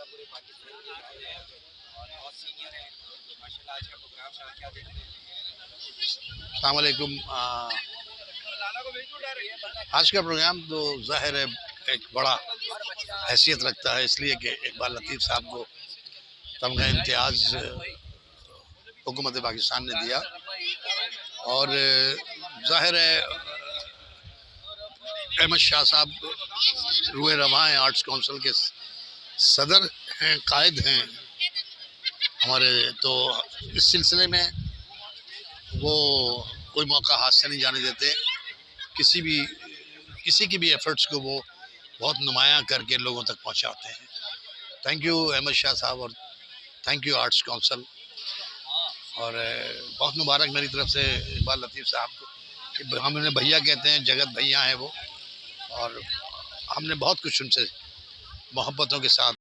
पूरे पाकिस्तान के हैं और बहुत सीनियर हैं, तो माशाल्लाह आज का प्रोग्राम क्या देखते हैं। अस्सलाम वालेकुम। आज का प्रोग्राम तो ज़ाहिर है एक बड़ा हैसियत रखता है, इसलिए कि इकबाल लतीफ़ साहब को तमगा इम्तियाज़ हुकूमत पाकिस्तान ने दिया और ज़ाहिर है अहमद शाह साहब रूए रवा हैं, आर्ट्स काउंसिल के सदर हैं, कायद हैं हमारे, तो इस सिलसिले में वो कोई मौका हाथ से नहीं जाने देते। किसी की भी एफर्ट्स को वो बहुत नुमायाँ करके लोगों तक पहुंचाते हैं। थैंक यू अहमद शाह साहब और थैंक यू आर्ट्स काउंसिल, और बहुत मुबारक मेरी तरफ से इकबाल लतीफ़ साहब को। हम उन्हें भैया कहते हैं, जगत भैया हैं वो, और हमने बहुत कुछ उनसे मोहब्बतों के साथ